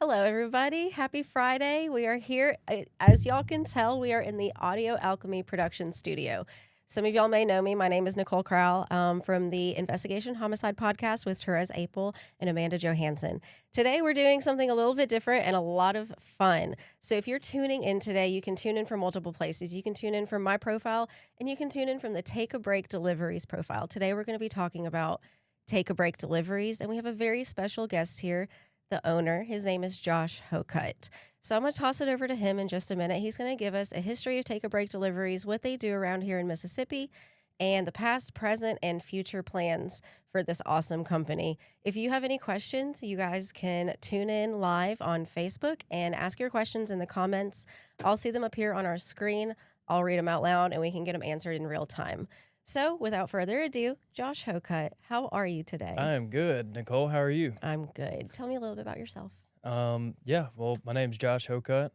Hello, everybody. Happy Friday. We are here. As y'all can tell, we are in the Audio Alchemy production studio. Some of y'all may know me. My name is Nicole Crowell from the Investigation Homicide podcast with Therese Apel and Amanda Johansson. Today, we're doing something a little bit different and a lot of fun. So if you're tuning in today, you can tune in from multiple places. You can tune in from my profile, and you can tune in from the Take a Break Deliveries profile. Today, we're going to be talking about Take a Break Deliveries, and we have a very special guest here, the owner. His name is Josh Hocutt. So I'm going to toss it over to him in just a minute. He's going to give us a history of Take a Break Deliveries, what they do around here in Mississippi, and the past, present, and future plans for this awesome company. If you have any questions, you guys can tune in live on Facebook and ask your questions in the comments. I'll see them appear on our screen. I'll read them out loud, and we can get them answered in real time. So without further ado, Josh Hocutt, how are you today? I am good. Nicole, how are you? I'm good. Tell me a little bit about yourself. Well, my name's Josh Hocutt,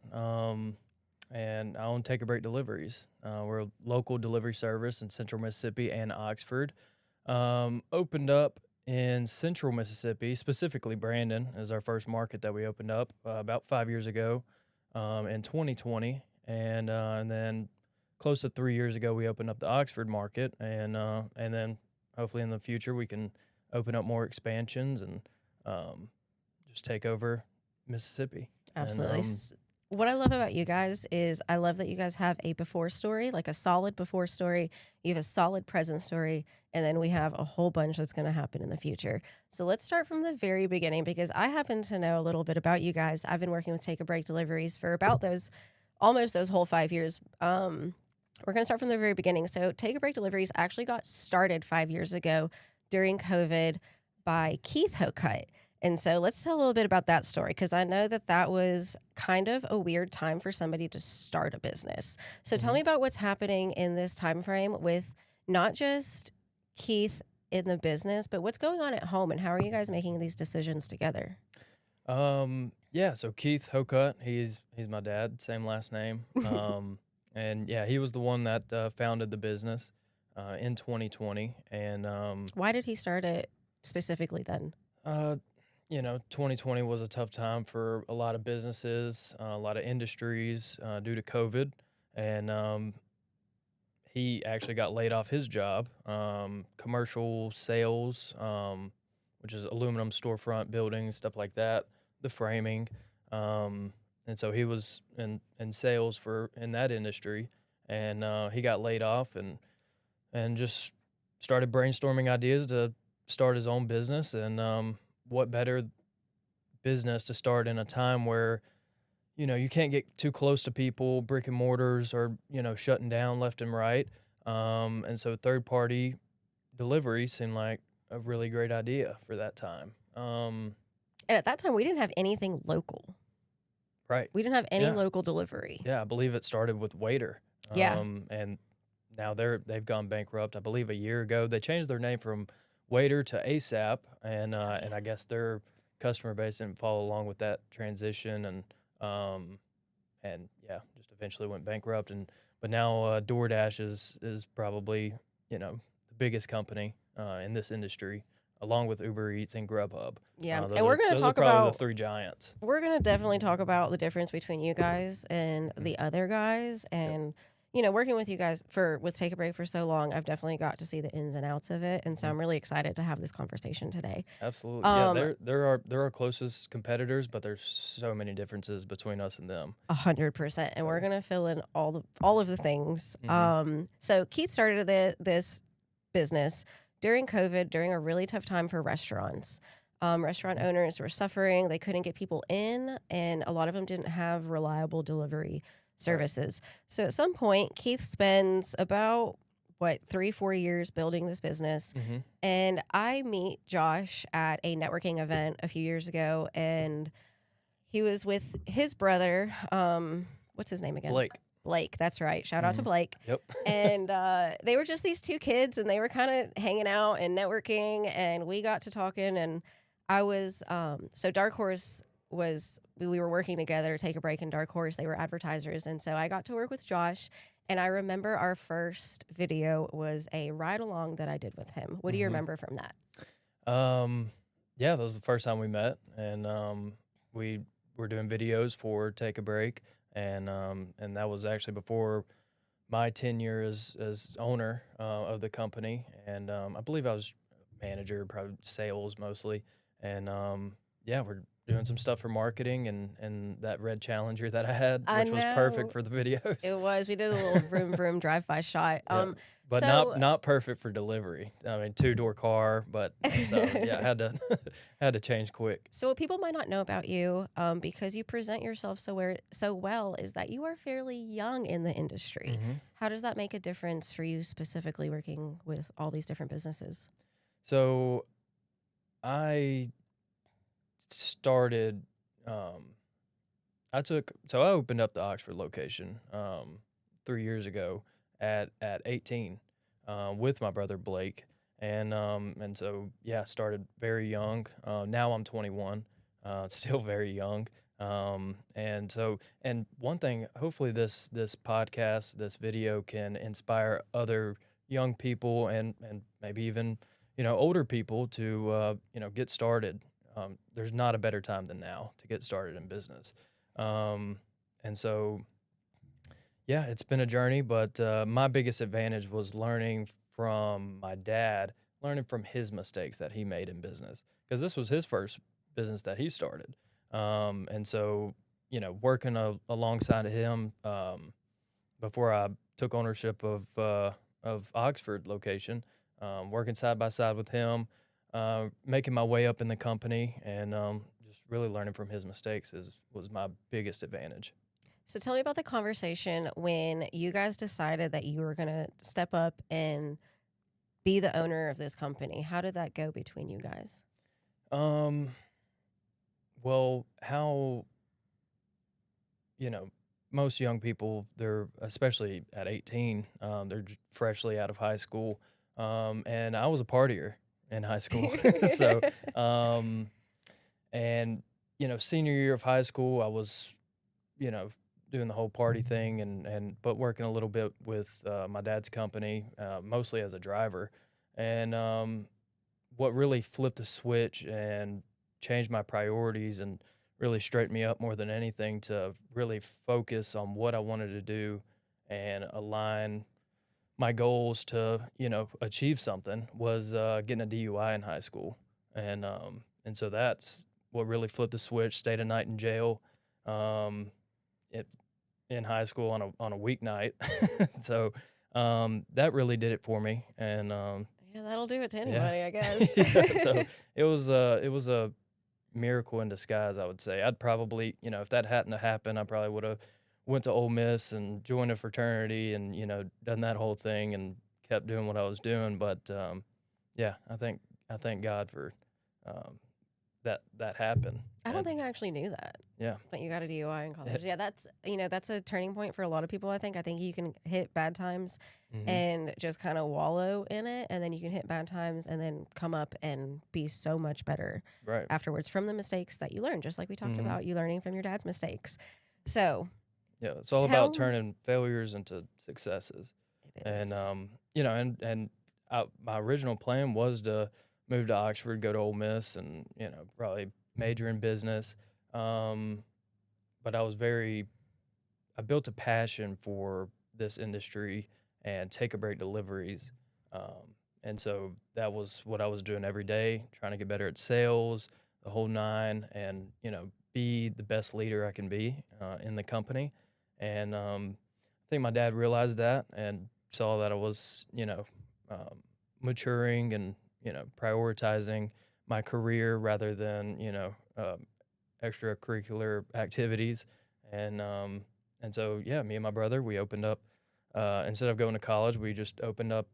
and I own Take a Break Deliveries. We're a local delivery service in Central Mississippi and Oxford. Opened up in Central Mississippi, specifically Brandon is our first market that we opened up about 5 years ago in 2020, and then close to 3 years ago we opened up the Oxford market, and then hopefully in the future we can open up more expansions and just take over Mississippi. Absolutely. And, what I love about you guys is I love that you guys have a before story, like a solid before story. You have a solid present story, and then we have a whole bunch that's going to happen in the future. So let's start from the very beginning, because I happen to know a little bit about you guys. I've been working with Take a Break Deliveries for about almost those whole 5 years. We're going to start from the very beginning. So Take a Break Deliveries actually got started 5 years ago during COVID by Keith Hocutt. And so let's tell a little bit about that story, because I know that was kind of a weird time for somebody to start a business. So tell me about what's happening in this time frame with not just Keith in the business, but what's going on at home, and how are you guys making these decisions together? So Keith Hocutt, he's my dad, same last name. And yeah, he was the one that founded the business in 2020. And Why did he start it specifically then? 2020 was a tough time for a lot of businesses, a lot of industries due to COVID. And he actually got laid off his job, commercial sales, which is aluminum storefront buildings, stuff like that, the framing. And so he was in sales in that industry, and he got laid off and just started brainstorming ideas to start his own business. And what better business to start in a time where, you can't get too close to people, brick and mortars are, shutting down left and right. And so third-party delivery seemed like a really great idea for that time. And at that time, we didn't have anything local. Right. We didn't have any local delivery. Yeah, I believe it started with Waiter. And now they've gone bankrupt. I believe a year ago they changed their name from Waiter to ASAP, and I guess their customer base didn't follow along with that transition, and just eventually went bankrupt. But now DoorDash is probably the biggest company in this industry, along with Uber Eats and Grubhub. Yeah, and we're going to talk about the three giants. We're going to definitely talk about the difference between you guys and the other guys, and working with you guys with Take a Break for so long, I've definitely got to see the ins and outs of it, and so I'm really excited to have this conversation today. Absolutely, they're our closest competitors, but there's so many differences between us and them. 100%, and we're gonna fill in all of the things. So Keith started this business during COVID, during a really tough time for restaurants. Restaurant owners were suffering; they couldn't get people in, and a lot of them didn't have reliable delivery services. So at some point, Keith spends about 3-4 years building this business, and I meet Josh at a networking event a few years ago, and he was with his brother. What's his name again? Blake, that's right. Shout out to Blake. Yep. And they were just these two kids, and they were kind of hanging out and networking, and we got to talking, and I was so Dark Horse we were working together, Take a Break and Dark Horse. They were advertisers, and so I got to work with Josh, and I remember our first video was a ride-along that I did with him. What do you remember from that? That was the first time we met, and we were doing videos for Take a Break, and that was actually before my tenure as owner of the company, and I believe I was manager, probably sales mostly, and yeah, we're doing some stuff for marketing and that red Challenger that I had, I which was perfect know for the videos. it was. We did a little vroom vroom drive by shot. Yeah, but So not perfect for delivery. I mean, two-door car, but so yeah, I had to had to change quick. So what people might not know about you, because you present yourself so well, is that you are fairly young in the industry. hmm How does that make a difference for you specifically working with all these different businesses? So I started. Um, I opened up the Oxford location 3 years ago at 18 with my brother Blake, and so yeah, started very young. Now I'm 21, still very young. And one thing, hopefully this podcast, this video can inspire other young people and maybe even older people to get started. There's not a better time than now to get started in business. Um, and so, yeah, it's been a journey, but my biggest advantage was learning from my dad, learning from his mistakes that he made in business, because this was his first business that he started. And so, working alongside of him before I took ownership of Oxford location, working side by side with him, making my way up in the company, and just really learning from his mistakes was my biggest advantage. So tell me about the conversation when you guys decided that you were going to step up and be the owner of this company. How did that go between you guys? Um, well, how you know most young people, they're especially at 18, they're freshly out of high school, and I was a partier in high school, so um, and senior year of high school, I was you know, doing the whole party thing but working a little bit with my dad's company, mostly as a driver. And what really flipped the switch and changed my priorities and really straightened me up more than anything to really focus on what I wanted to do and align my goals to, achieve something was getting a DUI in high school. And so that's what really flipped the switch. Stayed a night in jail. Um, it in high school on a weeknight. So that really did it for me. And Yeah, that'll do it to yeah, anybody, I guess. yeah. So it was a miracle in disguise, I would say. I'd probably, if that hadn't have happened, I probably would have went to Ole Miss and joined a fraternity and done that whole thing and kept doing what I was doing. But yeah, I thank God for um, that happened. I don't And think I actually knew that. yeah. That you got a DUI in college. Yeah, that's a turning point for a lot of people, I think. I think you can hit bad times hmm and just kind of wallow in it, and then you can hit bad times and then come up and be so much better Right. afterwards from the mistakes that you learned, just like we talked hmm about, you learning from your dad's mistakes. So, Yeah, it's all about tell turning failures into successes. it And is. my original plan was to move to Oxford, go to Ole Miss, and probably major in business. Um, but I built a passion for this industry and take a break deliveries. And so that was what I was doing every day, trying to get better at sales, the whole nine, and be the best leader I can be in the company. And I think my dad realized that and saw that I was maturing and prioritizing my career rather than extracurricular activities. And so yeah, me and my brother, we opened up instead of going to college, we just opened up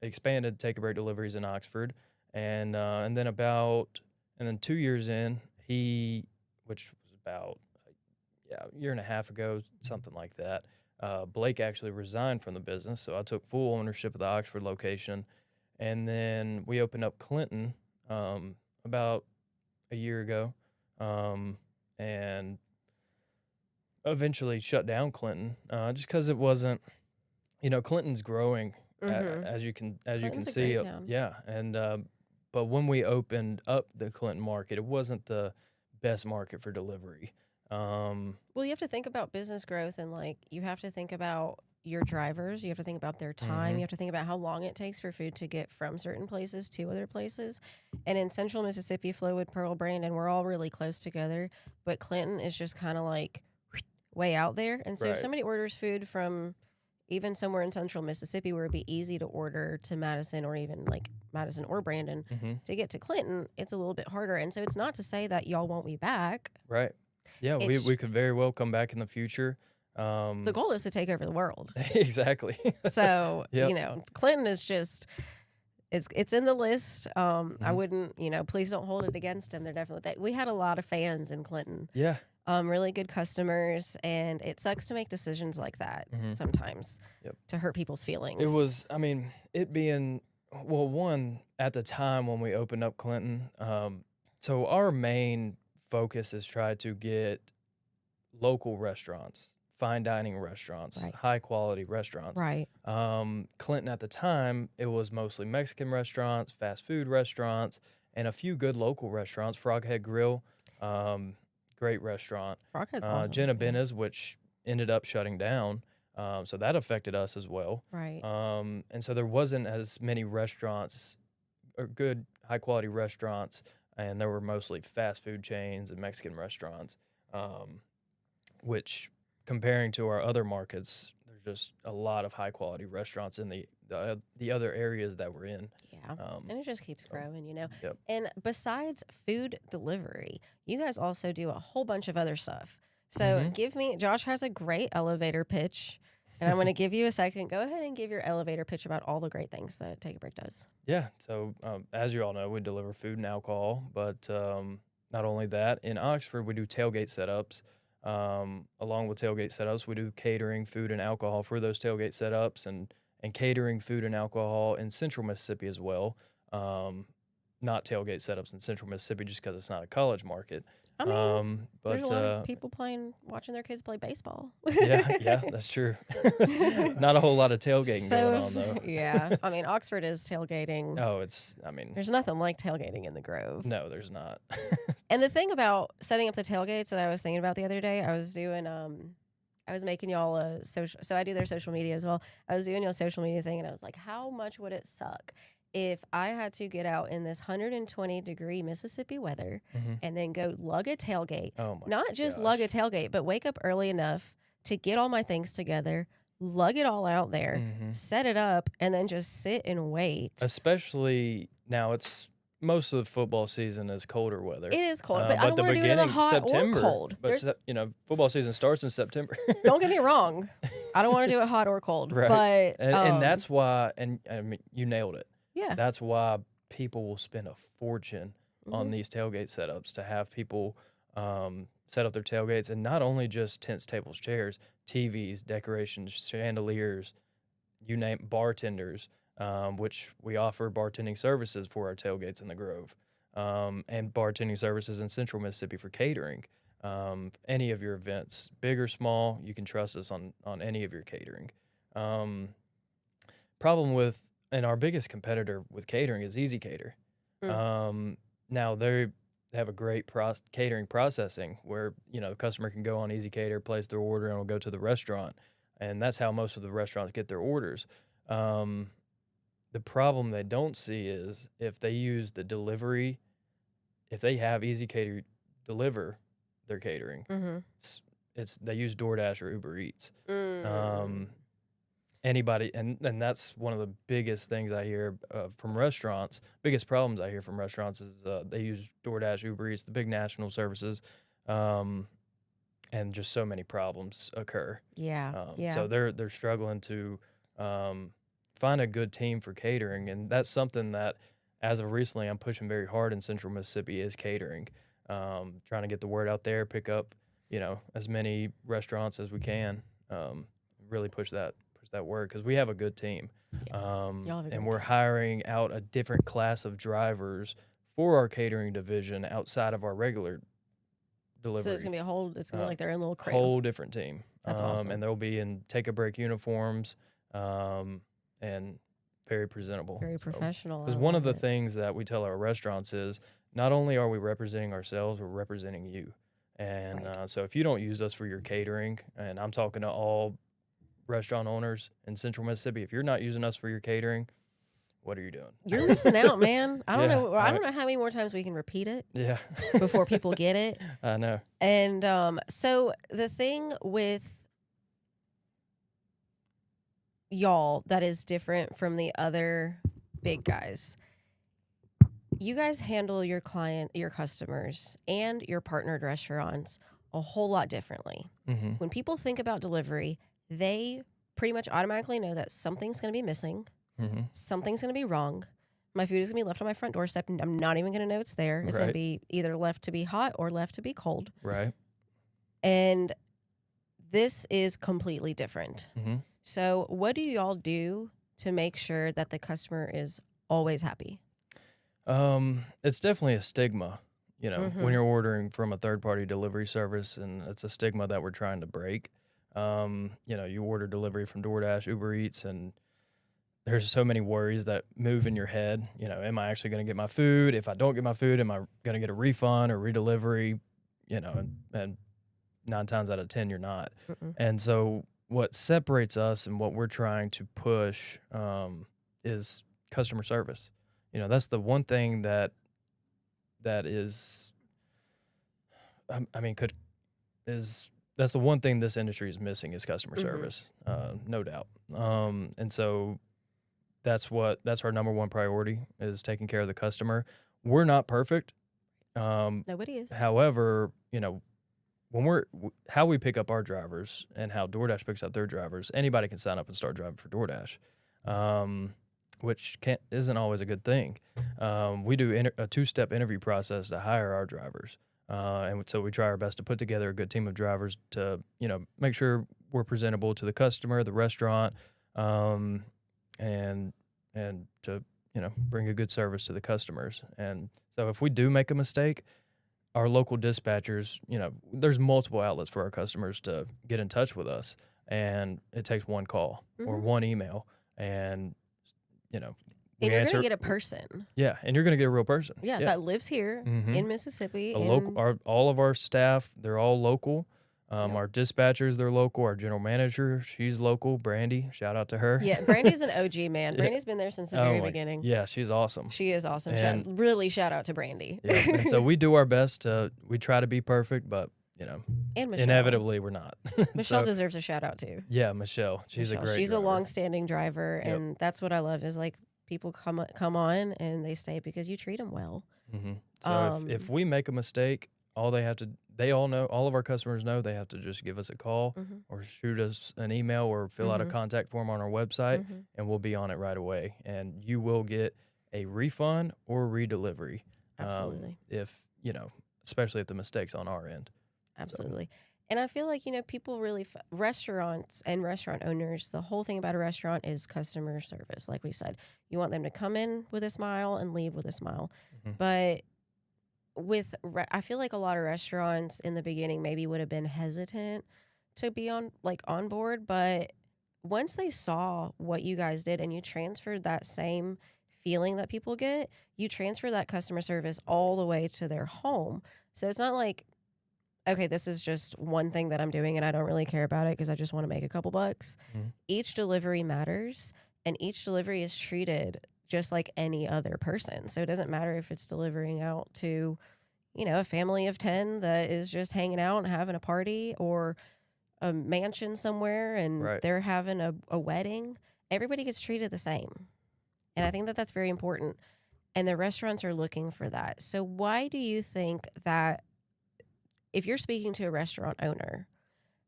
expanded Take a Break Deliveries in Oxford. And then 2 years in, which was about a year and a half ago, something like that, Blake actually resigned from the business, so I took full ownership of the Oxford location. And then we opened up Clinton about a year ago, and eventually shut down Clinton just because it wasn't. Clinton's growing, Mm-hmm. as you can Clinton's a see. great town. Yeah, and but when we opened up the Clinton market, it wasn't the best market for delivery. Well, you have to think about business growth, and like you have to think about your drivers. You have to think about their time. hmm You have to think about how long it takes for food to get from certain places to other places. And in central Mississippi, Flowood, Pearl, Brandon, we're all really close together. But Clinton is just kind of like way out there. And so if Right. somebody orders food from even somewhere in central Mississippi where it'd be easy to order to Madison or even like Madison or Brandon hmm to get to Clinton, it's a little bit harder. And so it's not to say that y'all won't be back. Right. Yeah, It's we could very well come back in the future. the goal is to take over the world. Exactly. So, Yep. Clinton is just it's in the list. I Mhm. wouldn't, please don't hold it against him. They're definitely we had a lot of fans in Clinton. Yeah. Really good customers, and it sucks to make decisions like that Mhm. sometimes Yep. to hurt people's It feelings. was, I mean, it being, well, one, at the time when we opened up Clinton, so our main focus is try to get local restaurants, fine dining restaurants, Right. high quality restaurants. Right. Clinton at the time, it was mostly Mexican restaurants, fast food restaurants, and a few good local restaurants. Froghead Grill, um, great restaurant. Froghead's awesome. Jenna Yeah. Benna's, which ended up shutting down. So that affected us as well. Right. And so there wasn't as many restaurants or good high quality restaurants, and there were mostly fast food chains and Mexican restaurants, which comparing to our other markets, there's just a lot of high quality restaurants in the other areas that we're in. Yeah. And it just keeps growing, Yep. And besides food delivery, you guys also do a whole bunch of other stuff. So Mhm. Josh has a great elevator pitch, and I'm going to give you a second. Go ahead and give your elevator pitch about all the great things that Take a Break does. Yeah. So, as you all know, we deliver food and alcohol, but not only that, in Oxford, we do tailgate setups. Along with tailgate setups, we do catering, food, and alcohol for those tailgate setups, and catering, food, and alcohol in Central Mississippi as well. Not tailgate setups in Central Mississippi just because it's not a college market. I mean, there's But a lot of people watching their kids play baseball. yeah, that's true. Not a whole lot of tailgating going on though. Yeah. I mean, Oxford is tailgating. Oh, I mean, There's nothing like tailgating in the Grove. no, there's not. And the thing about setting up the tailgates that I was thinking about the other day, I was doing I was making y'all a social, so I do their social media as well. I was doing y'all social media thing, and I was like, how much would it suck if I had to get out in this 120-degree Mississippi weather Mhm. and then go lug a tailgate? Oh my Not just gosh. lug a tailgate, but wake up early enough to get all my things together, lug it all out there, Mhm. set it up, and then just sit and wait. Especially now, it's most of the football season is colder weather. It is cold, but I don't the want to do it in the beginning, hot September, or cold. but football season starts in September. Don't get me wrong. I don't want to do it hot or cold, Right. but And that's why, and I mean, you nailed it. yeah. That's why people will spend a fortune on Mhm. these tailgate setups to have people set up their tailgates, and not only just tents, tables, chairs, TVs, decorations, chandeliers, you name bartenders, which we offer bartending services for our tailgates in the Grove, and bartending services in Central Mississippi for catering. Any of your events, big or small, you can trust us on any of your catering. Problem with, and our biggest competitor with catering is Easy Cater. Now they have a great catering processing where the customer can go on Easy Cater, place their order, and it'll go to the restaurant, and that's how most of the restaurants get their orders. The problem they don't see is if they use the delivery, if they have Easy Cater deliver their catering, Mm-hmm. it's they use DoorDash or Uber Eats. Mm. Anybody, and that's one of the biggest things I hear from restaurants. Biggest problems I hear from restaurants is they use DoorDash, Uber Eats, the big national services, and just so many problems occur. Yeah. Yeah. So they're struggling to find a good team for catering, and that's something that, as of recently, I'm pushing very hard in Central Mississippi is catering. Trying to get the word out there, pick up as many restaurants as we can. Really push that word because we have a good team. Y'all have a And great we're team. hiring out a different class of drivers for our catering division outside of our regular delivery. So it's gonna be it's gonna be like their own little crew. Whole different team. That's awesome. And they'll be in Take a Break uniforms, and very presentable. Very professional. Because I one of love the it. things that we tell our restaurants is not only are we representing ourselves, we're representing you. And Right. so if you don't use us for your catering, and I'm talking to all restaurant owners in Central Mississippi, if you're not using us for your catering, what are you You're doing? missing out, man. I don't Yeah, know. I don't know how many more times we can repeat it yeah. before people get it. I know. And so the thing with y'all that is different from the other big guys, you guys handle your customers, and your partnered restaurants a whole lot differently. Mm-hmm. When people think about delivery, they pretty much automatically know that something's going to be missing, Mm-hmm. something's going to be wrong. My food is going to be left on my front doorstep, and I'm not even going to know it's there. It's going to Right. be either left to be hot or left to be cold. Right. And this is completely different. Mm-hmm. So, what do y'all do to make sure that the customer is always happy? It's definitely a stigma, when Mm-hmm. you're ordering from a third-party delivery service, and it's a stigma that we're trying to break. You order delivery from DoorDash, Uber Eats, and there's so many worries that move in your head. Am I actually going to get my food? If I don't get my food, am I going to get a refund or redelivery? And 9 times out of 10, you're not. Mm-mm. And so what separates us and what we're trying to push is customer service. That's the one thing that is, I mean, that's the one thing this industry is missing is customer Mm-hmm. service, no doubt. And so that's our number one priority is taking care of the customer. We're not perfect. Nobody is. However, when how we pick up our drivers and how DoorDash picks up their drivers, anybody can sign up and start driving for DoorDash, which isn't always a good thing. We do a 2-step interview process to hire our drivers, and so we try our best to put together a good team of drivers to make sure we're presentable to the customer, the restaurant, and to bring a good service to the customers. And so if we do make a mistake, our local dispatchers, there's multiple outlets for our customers to get in touch with us, and it takes one call or Mm-hmm. one email, and we And you're going to answer. get a person. Yeah, and you're gonna get a real person. Yeah, Yeah. that lives here Mm-hmm. in Mississippi. A local, And all of our staff, they're all local. Yep. Our dispatchers, they're local. Our general manager, she's local. Brandy, shout out to her. yeah, Brandy's an OG, man. Yeah. Brandy's been there since the Oh very my, beginning. yeah, she's awesome. She is awesome. And- Really shout out to Brandy. Yeah, and so we do our best we try to be perfect, but And Michelle. inevitably we're not. Michelle So, deserves a shout out too. yeah, Michelle, she's Michelle. a great. She's driver. a long-standing driver, Yep. and that's what I love is like people come on and they stay because you treat them well. Mm-hmm. So if we make a mistake, they all know, all of our customers know they have to just give us a call Mm-hmm. or shoot us an email or fill out a Mhm. contact form on our website, Mm-hmm. and we'll be on it right away. And you will get a refund or redelivery. Absolutely. If, especially if the mistake's on our end. Absolutely. And I feel like, people really, restaurants and restaurant owners, the whole thing about a restaurant is customer service. Like we said, you want them to come in with a smile and leave with a smile. Mhm. But I feel like a lot of restaurants in the beginning maybe would have been hesitant to be on board. But once they saw what you guys did and you transferred that same feeling that people get, you transfer that customer service all the way to their home. So it's not like, okay, this is just one thing that I'm doing and I don't really care about it because I just want to make a couple bucks. Mhm. Each delivery matters, and each delivery is treated just like any other person. So it doesn't matter if it's delivering out to, a family of 10 that is just hanging out and having a party, or a mansion somewhere and Right. they're having a wedding. Everybody gets treated the same. And I think that that's very important. And the restaurants are looking for that. So why do you think that, if you're speaking to a restaurant owner,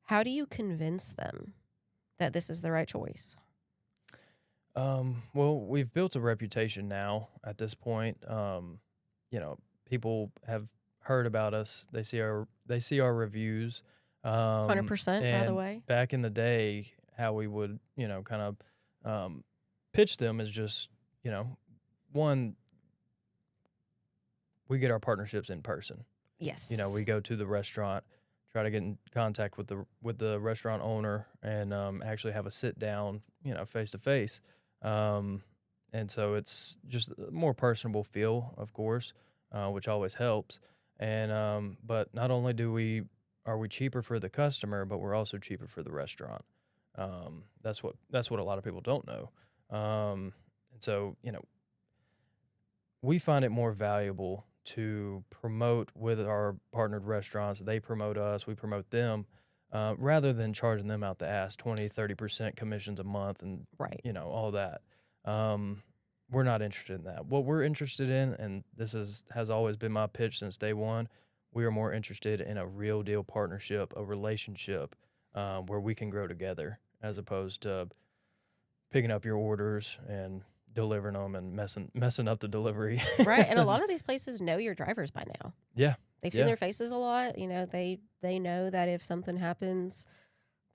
how do you convince them that this is the right choice? Well, we've built a reputation now at this point. People have heard about us. They see our reviews. 100%, by the and way. back in the day, how we would, kind of pitch them is just, one, we get our partnerships in person. Yes. We go to the restaurant, try to get in contact with the restaurant owner, and actually have a sit down, face to face. And so it's just a more personable feel, of course, which always helps. And but not only are we cheaper for the customer, but we're also cheaper for the restaurant. That's what a lot of people don't know. And so, we find it more valuable to promote with our partnered restaurants. They promote us, we promote them, rather than charging them out the ass 20-30% commissions a month and Right. all that. We're not interested in that. What we're interested in, and has always been my pitch since day one, we are more interested in a real deal partnership, a relationship, where we can grow together, as opposed to picking up your orders and delivering them and messing up the delivery. Right. And a lot of these places know your drivers by now. Yeah. They've seen their faces a lot. They know that if something happens,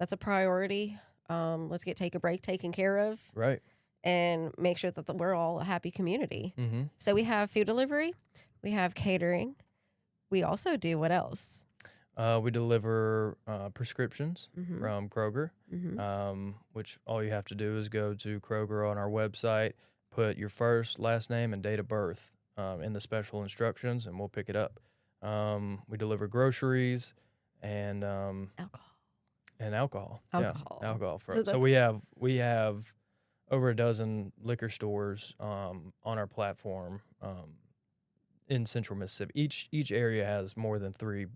that's a priority. Let's get Take a Break taken care of. Right. And make sure that we're all a happy community. Mm-hmm. So we have food delivery. We have catering. We also do what else? We deliver prescriptions Mm-hmm. from Kroger, Mm-hmm. which all you have to do is go to Kroger on our website, put your first, last name, and date of birth in the special instructions, and we'll pick it up. We deliver groceries and Alcohol. alcohol. Alcohol. Yeah, alcohol. So we have over a dozen liquor stores on our platform in Central Mississippi. Each area has more than 3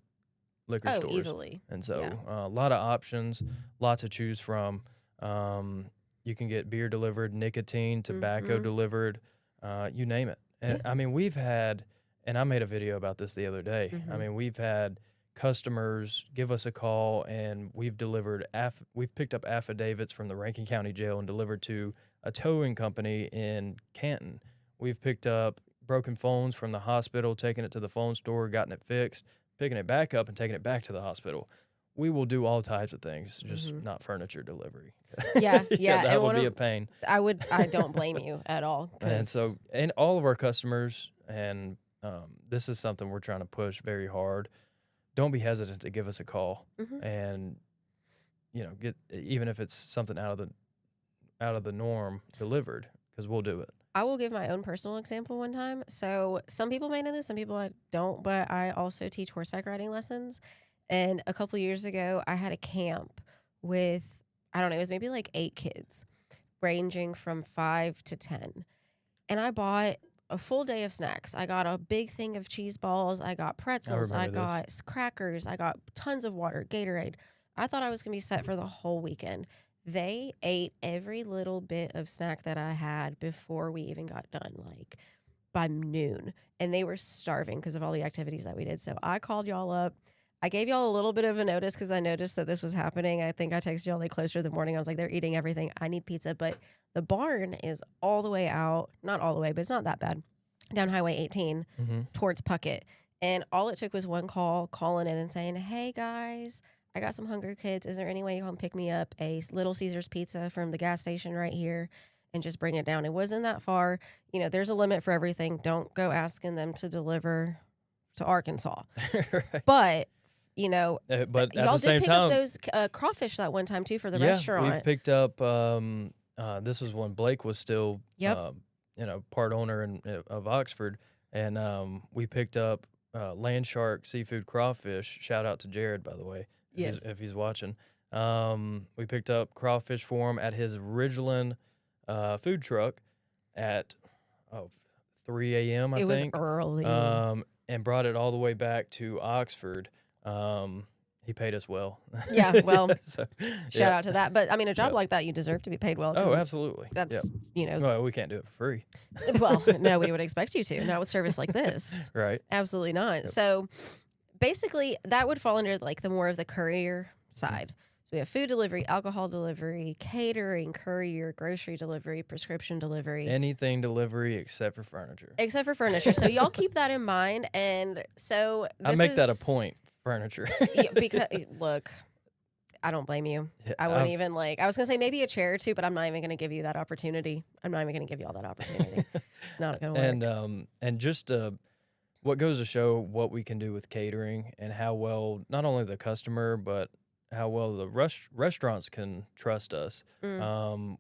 liquor stores. Easily. And so Yeah. a lot of options, lots to choose from. You can get beer delivered, nicotine, tobacco Mm-hmm. delivered, you name it. And I mean, we've had, and I made a video about this the other day. Mm-hmm. I mean, we've had customers give us a call, and we've picked up affidavits from the Rankin County Jail and delivered to a towing company in Canton. We've picked up broken phones from the hospital, taken it to the phone store, gotten it fixed, picking it back up and taking it back to the hospital. We will do all types of things, just not furniture delivery. Yeah, yeah. That would be a pain. I don't blame you at all. And all of our customers, and this is something we're trying to push very hard. Don't be hesitant to give us a call, and get, even if it's something out of the norm, delivered, because we'll do it. I will give my own personal example one time. So some people may know this, some people don't, but I also teach horseback riding lessons. And a couple years ago, I had a camp with, I don't know, it was maybe like 8 kids, ranging from 5 to 10. And I bought a full day of snacks. I got a big thing of cheese balls. I got pretzels. I got crackers. I got tons of water, Gatorade. I thought I was going to be set for the whole weekend. They ate every little bit of snack that I had before we even got done, like by noon. And they were starving because of all the activities that we did. So I called y'all up. I gave y'all a little bit of a notice because I noticed that this was happening. I think I texted y'all like closer to the morning. I was like, they're eating everything. I need pizza. But the barn is all the way out. Not all the way, but it's not that bad. Down Highway 18 towards Puckett. And all it took was one call, calling in and saying, hey, guys, I got some hungry kids. Is there any way you can pick me up a Little Caesars pizza from the gas station right here and just bring it down? It wasn't that far. There's a limit for everything. Don't go asking them to deliver to Arkansas. Right. But, but at y'all the same did pick time, up those crawfish that one time, too, for the restaurant. We've picked up, this was when Blake was still, Yep. part owner of Oxford. And we picked up Land Shark Seafood Crawfish. Shout out to Jared, by the way. Yes. If he's watching. We picked up crawfish for him at his Ridgeland food truck at 3 a.m., I think. It was early. And brought it all the way back to Oxford. He paid us well. Yeah, well, so, shout out to that. But, I mean, a job like that, you deserve to be paid well. Oh, absolutely. That's, Well, we can't do it for free. Well, no, we would expect you to. Not with service like this. Right. Absolutely not. So basically, that would fall under like the more of the courier side. So we have food delivery, alcohol delivery, catering, courier, grocery delivery, prescription delivery. Anything delivery except for furniture. Except for furniture. So y'all keep that in mind. And so I make that a point, furniture. because, look, I don't blame you. Yeah, I wouldn't even I was going to say maybe a chair or two, but I'm not even going to give you that opportunity. I'm not even going to give you all that opportunity. It's not going to work. And just what goes to show what we can do with catering and how well not only the customer, but how well the restaurants can trust us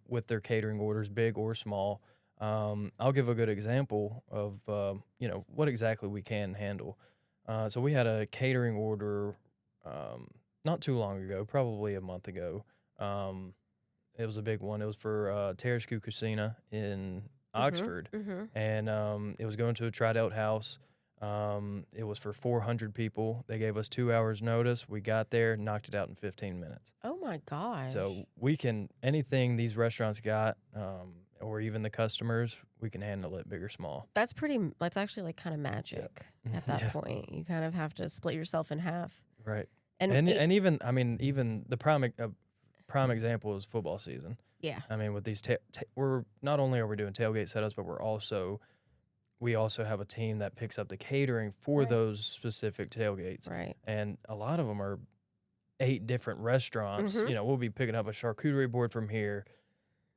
with their catering orders, big or small. I'll give a good example of what exactly we can handle. So we had a catering order not too long ago, probably a month ago. Um, it was a big one. It was for Terescu Cucina in Mm-hmm. Oxford, Mm-hmm. and it was going to a Tried-Out house. It was for 400 people. They gave us 2 hours notice. We got there, knocked it out in 15 minutes. Oh my gosh. So we can anything these restaurants got, or even the customers, we can handle it, big or small. That's actually like kind of Yeah, magic at that yeah, point. You kind of have to split yourself in half. right. And And even I mean even the prime example is football season. yeah, I mean with these we're not only are we doing tailgate setups, but we also have a team that picks up the catering for right, those specific tailgates, right. and a lot of them are 8 different restaurants. Mm-hmm. You know, we'll be picking up a charcuterie board from here,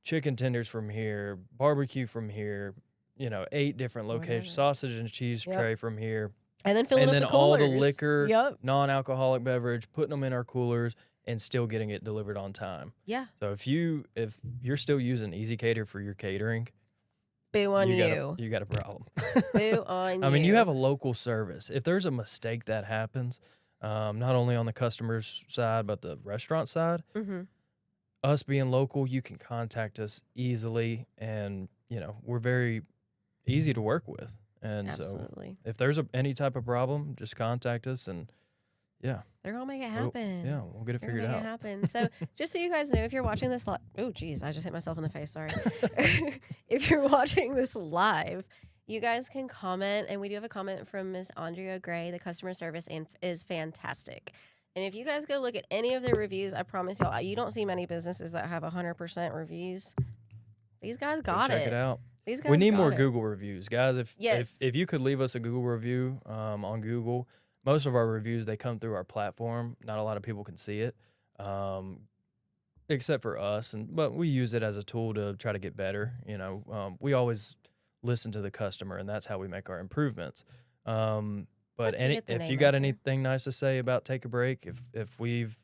chicken tenders from here, barbecue from here, 8 different locations, Whatever. sausage and cheese Yep. tray from here, And then filling and up then the all the coolers. liquor, Yep. non-alcoholic beverage, putting them in our coolers and still getting it delivered on time. Yeah. So if you're still using Easy Cater for your catering, Boo on you got a you. you got a problem. Boo on I mean, you you. have a local service. If there's a mistake that happens, not only on the customer's side but the restaurant side, Mm-hmm. us being local, you can contact us easily, and we're very easy to work with. And so, Absolutely. if there's any type of problem, just contact us, and yeah, They're gonna make it happen. we'll get it They're gonna figured make it out. happen. So, just so you guys know, if you're watching this live, oh geez, I just hit myself in the face. Sorry. If you're watching this live, you guys can comment, and we do have a comment from Miss Andrea Gray. The customer service is fantastic. And if you guys go look at any of their reviews, I promise y'all, you don't see many businesses that have 100% reviews. These guys Go got check it. it out. These guys We need got more it. Google reviews, guys. Yes. If you could leave us a Google review on Google, most of our reviews they come through our platform. Not a lot of people can see it, except for us. But we use it as a tool to try to get better. We always listen to the customer, and that's how we make our improvements. But To get the if you name got out there. anything nice to say about Take a Break, if we've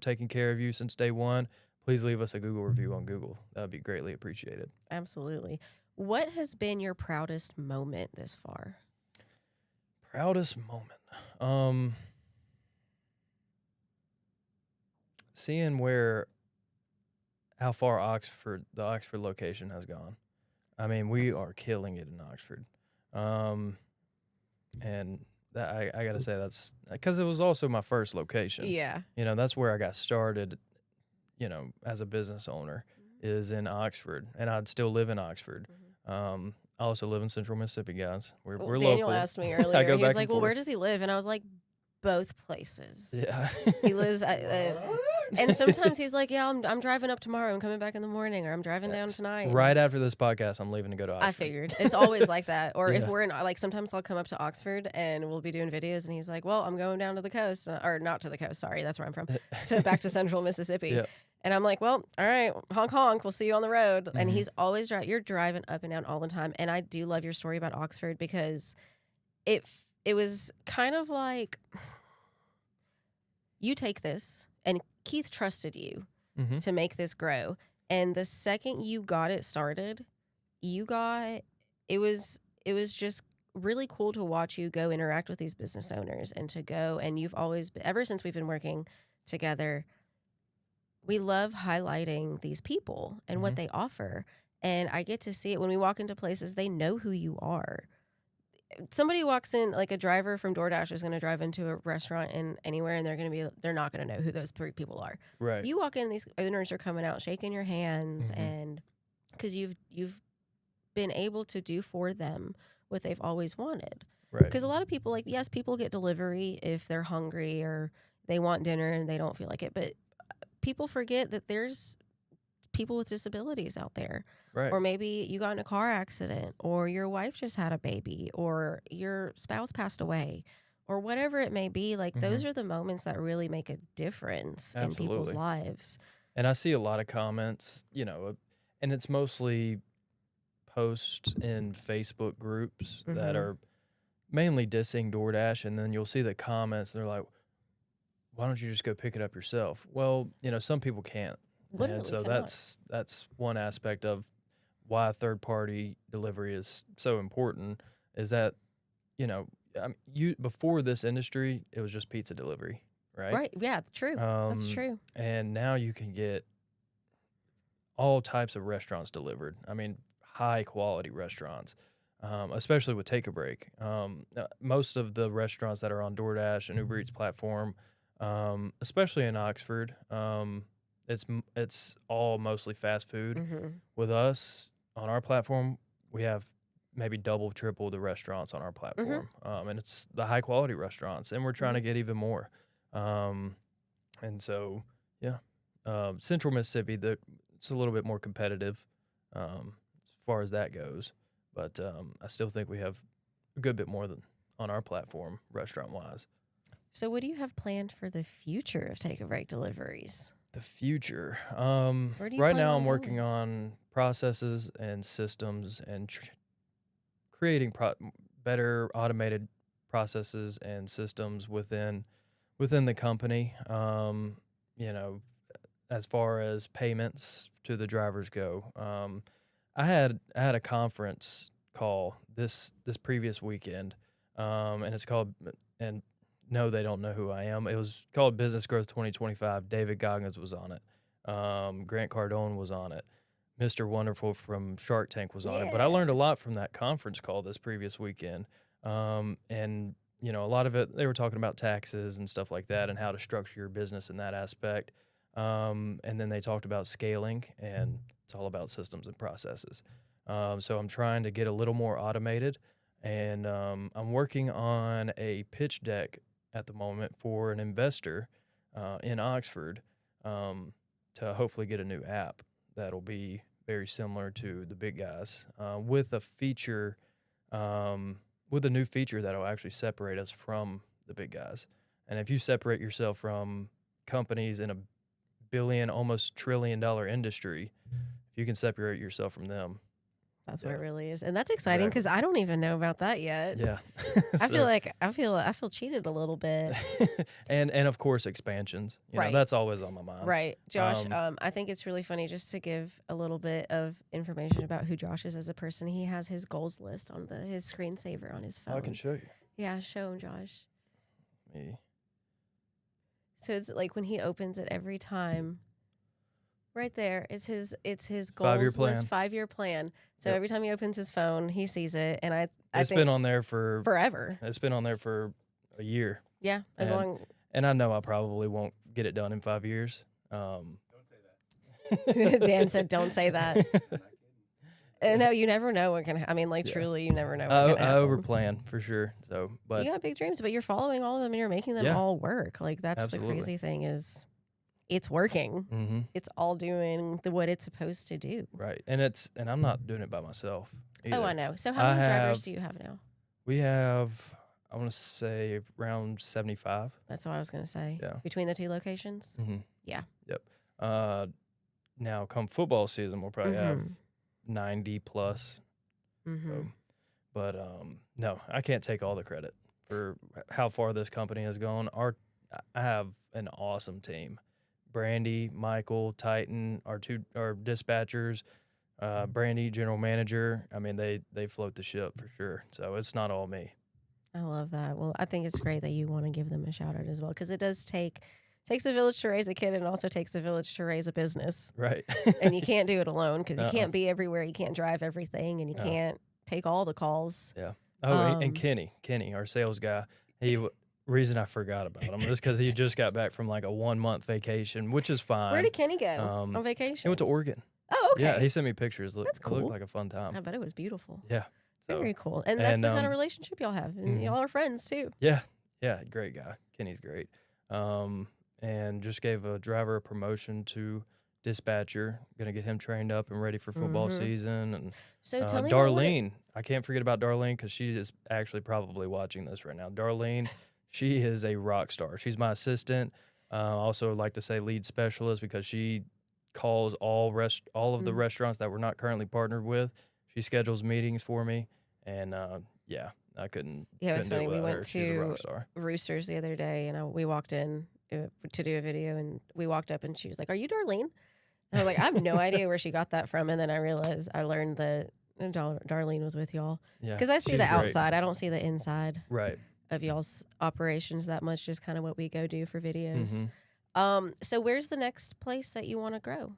taken care of you since day one, please leave us a Google review on Google. That would be greatly appreciated. Absolutely. What has been your proudest moment this far? Proudest moment. Seeing how far the Oxford location has gone. I mean, we That's- are killing it in Oxford. And that I got to say that's because it was also my first location. Yeah. That's where I got started, as a business owner is in Oxford, and I'd still live in Oxford. I also live in Central Mississippi, guys. We're Daniel local. asked me I earlier. go He back was and like, "Well, forth. where does he live?" And I was like, "Both places." Yeah. He lives, and sometimes he's like, "Yeah, I'm driving up tomorrow. I'm coming back in the morning, or I'm driving down tonight." Right after this podcast, I'm leaving to go to Oxford. I figured it's always like that. Or if Yeah. we're in, like, sometimes I'll come up to Oxford and we'll be doing videos, and he's like, "Well, I'm going down to the coast, or not to the coast. Sorry, that's where I'm from. Back to Central Mississippi." Yeah. And I'm like, "Well, all right, honk honk. We'll see you on the road." And Mhm. he's always you're driving up and down all the time. And I do love your story about Oxford because it was kind of like you take this, and Keith trusted you Mhm. to make this grow. And the second you got it started, it was just really cool to watch you go interact with these business owners and to go. And you've always been, ever since we've been working together, we love highlighting these people and what Mhm. they offer. And I get to see it when we walk into places, they know who you are. Somebody walks in, like a driver from DoorDash is going to drive into a restaurant in anywhere, and they're not going to know who those three people are. Right. You walk in, these owners are coming out, shaking your hands, Mhm. and because you've been able to do for them what they've always wanted. Right. Because a lot of people, like, yes, people get delivery if they're hungry or they want dinner and they don't feel like it, but people forget that there's people with disabilities out there. Right. Or maybe you got in a car accident, or your wife just had a baby, or your spouse passed away, or whatever it may be. Like, those are the moments that really make a difference in people's Absolutely. lives. And I see a lot of comments, and it's mostly posts in Facebook groups that Mhm. are mainly dissing DoorDash, and then you'll see the comments. They're like, "Why don't you just go pick it up yourself?" Well, some people can't, Literally and so cannot. that's one aspect of why third party delivery is so important. Is that before this industry, it was just pizza delivery, right? Right. Yeah, true. That's true. And now you can get all types of restaurants delivered. I mean, high quality restaurants, especially with Take a Break. Most of the restaurants that are on DoorDash and Uber Eats platform, especially in Oxford, it's all mostly fast food. Mm-hmm. With us on our platform, we have maybe double, triple the restaurants on our platform, and it's the high quality restaurants, and we're trying to get even more. And so, yeah, Central Mississippi, it's a little bit more competitive as far as that goes, but I still think we have a good bit more than on our platform, restaurant wise. So, what do you have planned for the future of Take a Break Deliveries? The future. Where do you Right plan now, on I'm working going? on processes and systems and creating better automated processes and systems within the company. You know, as far as payments to the drivers go. I had a conference call this previous weekend, and it's called and no, they don't know who I am. It was called Business Growth 2025. David Goggins was on it. Grant Cardone was on it. Mr. Wonderful from Shark Tank was on it. But I learned a lot from that conference call this previous weekend. And a lot of it, they were talking about taxes and stuff like that and how to structure your business in that aspect. And then they talked about scaling, and it's all about systems and processes. So I'm trying to get a little more automated, and I'm working on a pitch deck at the moment for an investor in Oxford to hopefully get a new app that'll be very similar to the big guys with a feature, with a new feature that'll actually separate us from the big guys. And if you separate yourself from companies in a billion, almost $1 trillion industry, if you can separate yourself from them, That's where it really is, and that's exciting because exactly. I don't even know about that yet. Yeah. I feel like I feel cheated a little bit. and of course expansions. Right. That's always on my mind. Right, Josh. Um, I think it's really funny just to give a little bit of information about who Josh is as a person. He has his goals list on his screensaver on his phone. I can show you. Yeah, show him, Josh. Me. So it's like when he opens it every time. Right there, it's his goals 5-year plan. list, 5-year plan. So Yep. every time he opens his phone, he sees it, and I It's think been on there for forever. It's been on there for a year. Yeah, as And- long. And I know I probably won't get it done in 5 years. Don't say that. Dan said, "Don't say that." No, you never know what can. I mean, like Yeah. truly, you never know what I can happen. overplan for sure. So, but You got big dreams, but you're following all of them and you're making them Yeah. all work. Like that's Absolutely. the crazy thing is, it's working. hmm It's all doing what it's supposed to do. right. And I'm not doing it by myself either. Oh, I know. So how I many drivers have- do you have now? We have, I want to say, around 75. That's what I was gonna say. Yeah. Between the two locations. Mm-hmm. Yeah. Yep. Now, come football season, we'll probably have Mhm. 90 plus. Mhm. But no, I can't take all the credit for how far this company has gone. I have an awesome team. Brandy, Michael, Titan, our dispatchers, Brandy, general manager. I mean, they float the ship for sure. So it's not all me. I love that. Well, I think it's great that you want to give them a shout out as well because it does takes a village to raise a kid and it also takes a village to raise a business. Right. And you can't do it alone because you Uh-uh. can't be everywhere. You can't drive everything and you No. can't take all the calls. Yeah. Oh, and Kenny, our sales guy, reason I forgot about him is because he just got back from like a 1-month vacation, which is fine. Where did Kenny go on He vacation? went to Oregon. Oh, okay. Yeah, he sent me pictures. That's It cool. looked like a fun time. I bet it was beautiful. Yeah. So, Very cool. And that's the kind and, of relationship y'all have. And mhm. y'all are friends too. yeah, great guy. Kenny's great. And just gave a driver a promotion to dispatcher. Gonna get him trained up and ready for football Mhm. season. And So tell me about what Darlene, I can't forget about Darlene because she is actually probably watching this right now. Darlene, she is a rock star. She's my assistant. Also like to say lead specialist because she calls all of the restaurants that we're not currently partnered with. She schedules meetings for me, and I couldn't. Yeah, it was couldn't funny. do it We without went her. She's a to rock star. Roosters the other day, and we walked in to do a video, and we walked up, and she was like, "Are you Darlene?" And I was like, "I have no idea where she got that from." And then I realized I learned that And Darlene was with y'all. Yeah, Because I see she's the great. outside. I don't see the inside Right. of y'all's operations that much, just kind of what we go do for videos. Mhm. So where's the next place that you want to grow?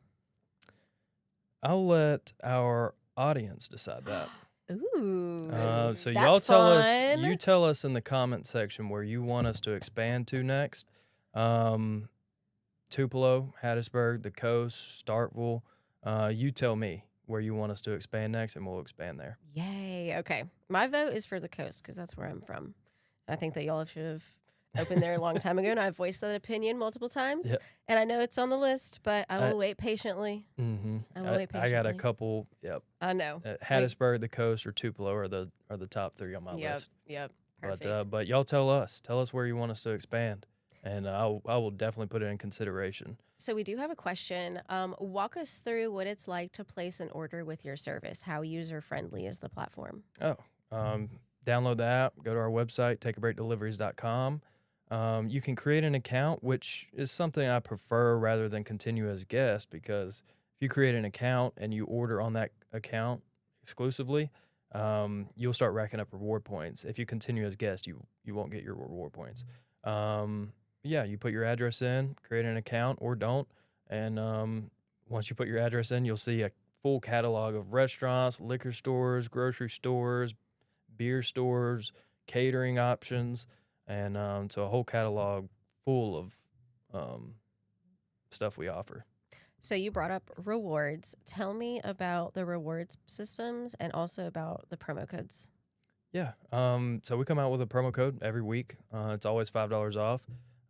I'll let our audience decide that. Ooh, So that's y'all tell us. fun. You tell us in the comment section where you want us to expand to next. Tupelo, Hattiesburg, the Coast, Starkville. You tell me where you want us to expand next, and we'll expand there. Yay. Okay. My vote is for the coast because that's where I'm from. I think that y'all should have opened there a long time ago, and I've voiced that opinion multiple times. Yep. And I know it's on the list, but I will wait patiently. Mm-hmm. I will wait patiently. I got a couple. Yep. I know. Hattiesburg, the Coast, or Tupelo are the top 3 on my Yep. list. Yep. Perfect. But y'all tell us where you want us to expand, and I will definitely put it in consideration. So we do have a question. Walk us through what it's like to place an order with your service. How user-friendly is the platform? Download the app, go to our website, breakdeliveries.com. You can create an account, which is something I prefer rather than continue as guest, because if you create an account and you order on that account exclusively, you'll start racking up reward points. If you continue as guest, you won't get your reward points. Yeah, you put your address in, create an account or don't, and once you put your address in, you'll see a full catalog of restaurants, liquor stores, grocery stores, beer stores, catering options, and so a whole catalog full of stuff we offer. So you brought up rewards. Tell me about the rewards systems and also about the promo codes. Yeah. So we come out with a promo code every week. It's always $5 off.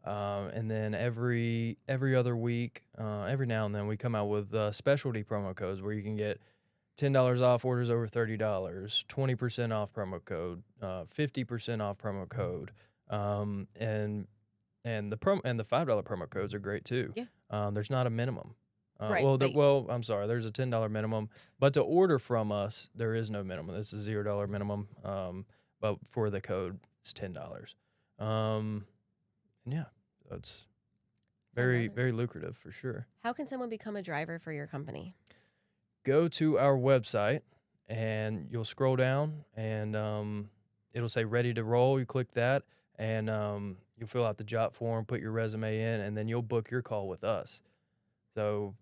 And then every other week, every now and then, we come out with specialty promo codes where you can get $10 off orders over $30, 20% off promo code, 50% off promo code, and the $5 promo codes are great too. Yeah. There's not a minimum. Right, I'm sorry. There's a $10 minimum, but to order from us, there is no minimum. It's a $0 minimum. But for the code, it's $10. And yeah, so it's very lucrative for sure. How can someone become a driver for your company? Go to our website and you'll scroll down and it'll say ready to roll. You click that and you'll fill out the job form, put your resume in, and then you'll book your call with us. So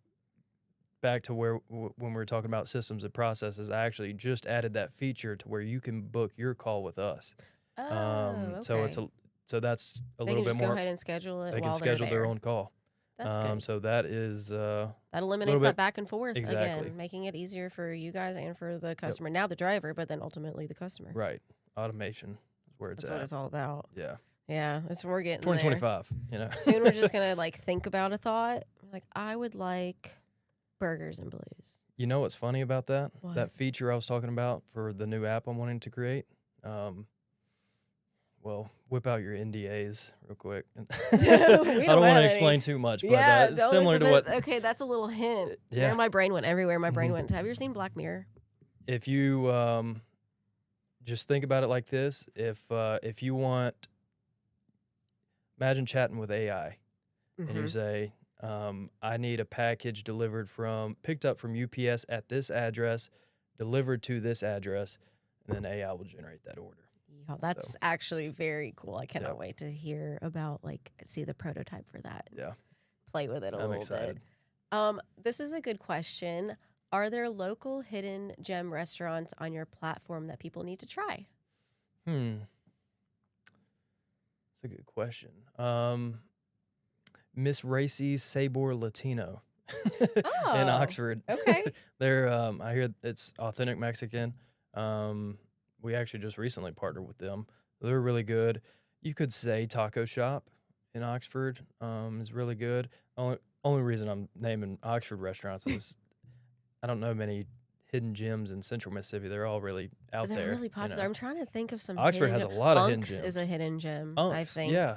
back to where when we were talking about systems and processes, I actually just added that feature to where you can book your call with us. Okay. So that's a They little can bit just more. go ahead and schedule it They while can schedule they're their there. own call. That's good. So that is that eliminates that back and forth exactly. again, making it easier for you guys and for the customer. Yep. Now the driver, but then ultimately the customer. Right. Automation is where it's That's at. what it's all about. Yeah. Yeah, that's where we're getting 2025, there. You know. Soon we're just going to think about a thought. Like, I would like burgers and blues. You know what's funny about that? What? That feature I was talking about for the new app I'm wanting to create? Well, whip out your NDAs real quick. I don't want to explain too much, but it's similar to what... Okay, that's a little hint. Yeah. My brain went everywhere. My brain went. Have you ever seen Black Mirror? If you just think about it like this, if you want... Imagine chatting with AI, and you say, I need a package picked up from UPS at this address, delivered to this address, and then AI will generate that order. Yeah, that's actually very cool. I cannot wait to hear about, see the prototype for that. Yeah. Play with it a little bit. This is a good question. Are there local hidden gem restaurants on your platform that people need to try? That's a good question. Miss Racy's Sabor Latino in Oxford. Okay. They're I hear it's authentic Mexican. We actually just recently partnered with them. They're really good. You could say Taco Shop in Oxford is really good. Only reason I'm naming Oxford restaurants is I don't know many hidden gems in Central Mississippi. They're all really out there. They're really popular. I'm trying to think of some. Oxford has a lot of hidden gems. gems. Is a hidden gem. Unks, I think. Yeah.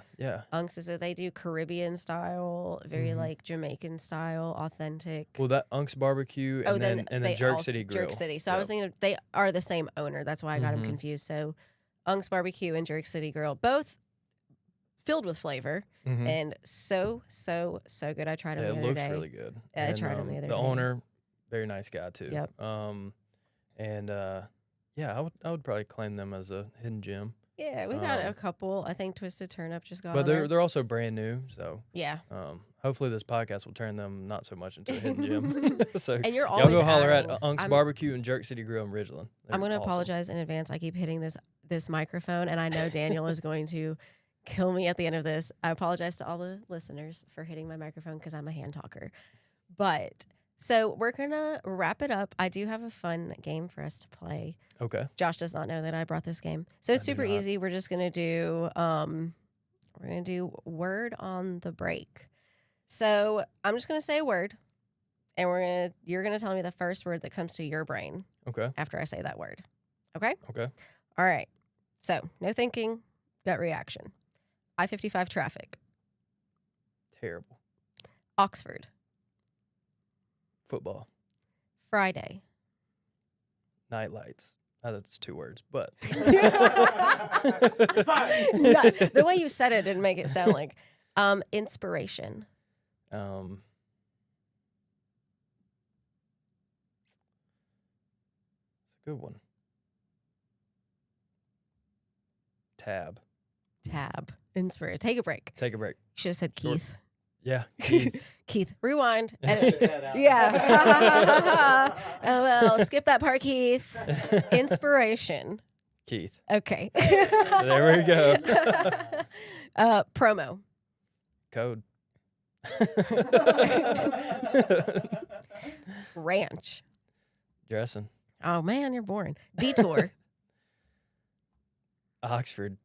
Unks they do Caribbean style, very Jamaican style, authentic. Well, that Unks barbecue and then Jerk City Grill. Jerk City. So I was thinking they are the same owner. That's why I got them confused. So Unks barbecue and Jerk City Grill, both filled with flavor and so good. I tried them the other day. It looks really good. I tried them the other day. The owner, very nice guy too. Yep. And yeah, I would probably claim them as a hidden gem. Yeah, we got a couple. I think Twisted Turnip just got But on there. they're also brand new, so Yeah. hopefully this podcast will turn them not so much into a hidden gem. So And you're y'all always go holler adding. at Unk's Barbecue and Jerk City Grill in Ridgeland. I'm going to awesome. apologize in advance. I keep hitting this microphone, and I know Daniel is going to kill me at the end of this. I apologize to all the listeners for hitting my microphone because I'm a hand talker. But so we're going to wrap it up. I do have a fun game for us to play. Okay. Josh does not know that I brought this game. So it's super easy. We're just going to do word on the break. So I'm just going to say a word, and you're going to tell me the first word that comes to your brain. Okay. After I say that word. Okay? Okay. All right. So, no thinking, gut reaction. I-55 traffic. Terrible. Oxford. Football. Friday. Night lights. That's 2 words, but No, the way you said it didn't make it sound like inspiration. It's a good one. Tab. Inspiration. Take a break. Take a break. Should have said Keith. Yeah. Keith. Rewind. Yeah. Oh, well, skip that part, Keith. Inspiration. Keith. Okay. There we go. Promo. Code. Ranch. Dressing. Oh, man, you're boring. Detour. Oxford.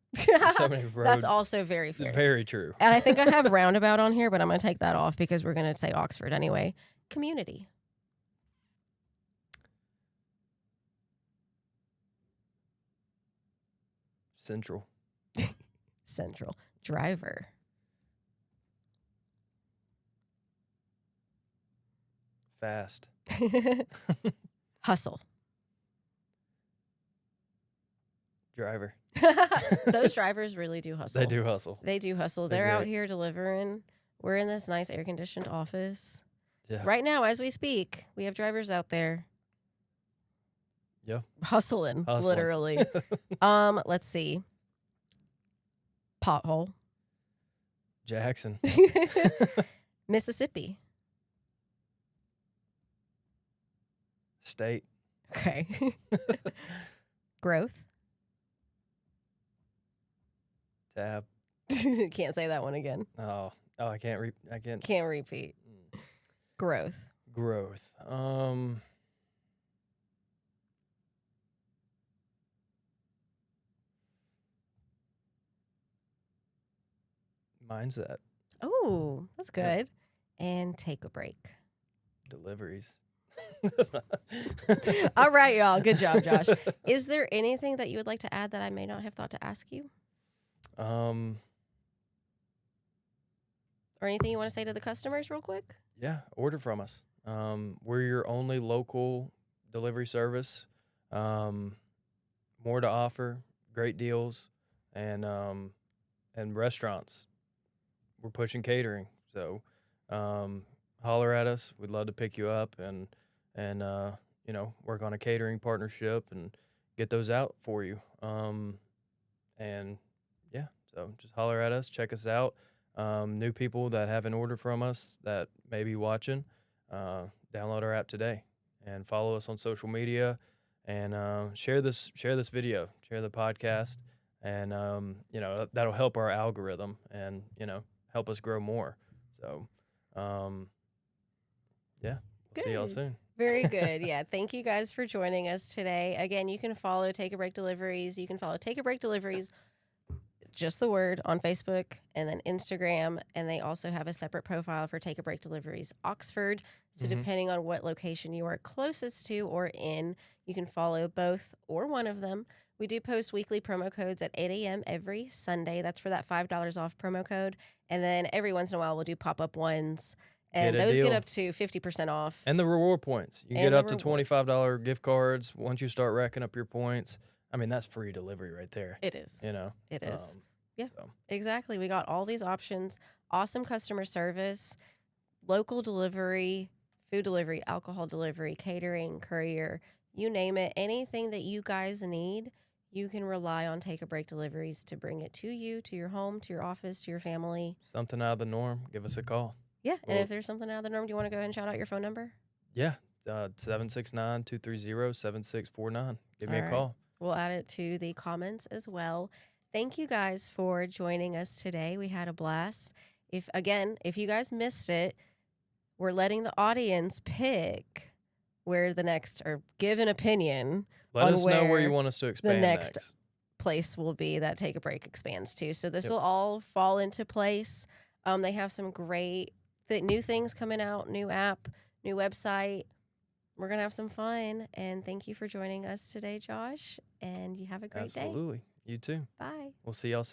So many roads. That's also very fair. Very true. And I think I have roundabout on here, but I'm going to take that off because we're going to say Oxford anyway. Community. Central. Driver. Fast. Hustle. Driver. Those drivers really do hustle. They do hustle. They do hustle. They're They're out great. here delivering. We're in this nice air-conditioned office. Yeah. Right now, as we speak, we have drivers out there. Yeah. Hustling. Literally. Let's see. Pothole. Jackson. Mississippi. State. Okay. Growth. Tab. Can't say that one again. Oh, I can't. Can't repeat. Growth. Growth. Mindset. Oh, that's Yeah. good. And take a break. Deliveries. All right, y'all. Good job, Josh. Is there anything that you would like to add that I may not have thought to ask you? Um. Or anything you want to say to the customers real quick? Yeah, order from us. We're your only local delivery service. More to offer, great deals, and restaurants. We're pushing catering, so holler at us. We'd love to pick you up and work on a catering partnership and get those out for you. And yeah, so just holler at us, check us out. New people that haven't ordered from us that may be watching, download our app today and follow us on social media and share this video, share the podcast, and that'll help our algorithm and help us grow more. So yeah, we'll see y'all Good. soon. Very good. Yeah. Thank you guys for joining us today. Again, you can follow Take a Break Deliveries. You can follow Take a Break Deliveries, just the word, on Facebook and then Instagram. And they also have a separate profile for Take a Break Deliveries Oxford. So depending on what location you are closest to or in, you can follow both or one of them. We do post weekly promo codes at 8 a.m. every Sunday. That's for that $5 off promo code. And then every once in a while, we'll do pop-up ones. And those get up to 50% off. And the reward points. You And get the up to $25 gift cards once you start racking up your points. I mean, that's free delivery right there. It is. It is. Yeah, so. Exactly. We got all these options. Awesome customer service, local delivery, food delivery, alcohol delivery, catering, courier. you name it, anything that you guys need, you can rely on Take a Break Deliveries to bring it to you, to your home, to your office, to your family. Something out of the norm, give us a call. Yeah, Well, and if there's something out of the norm, do you want to go ahead and shout out your phone number? Yeah, 769-230-7649. Give me All a right. call. We'll add it to the comments as well. Thank you guys for joining us today. We had a blast. If you guys missed it, we're letting the audience pick where the next, or give an opinion Let on us know where where you want us to expand next next. place will be that Take a Break expands to. So this Yep. will all fall into place. They have some great new things coming out, new app, new website. We're going to have some fun. And thank you for joining us today, Josh. And you have a great day. Absolutely. You too. Bye. We'll see y'all soon.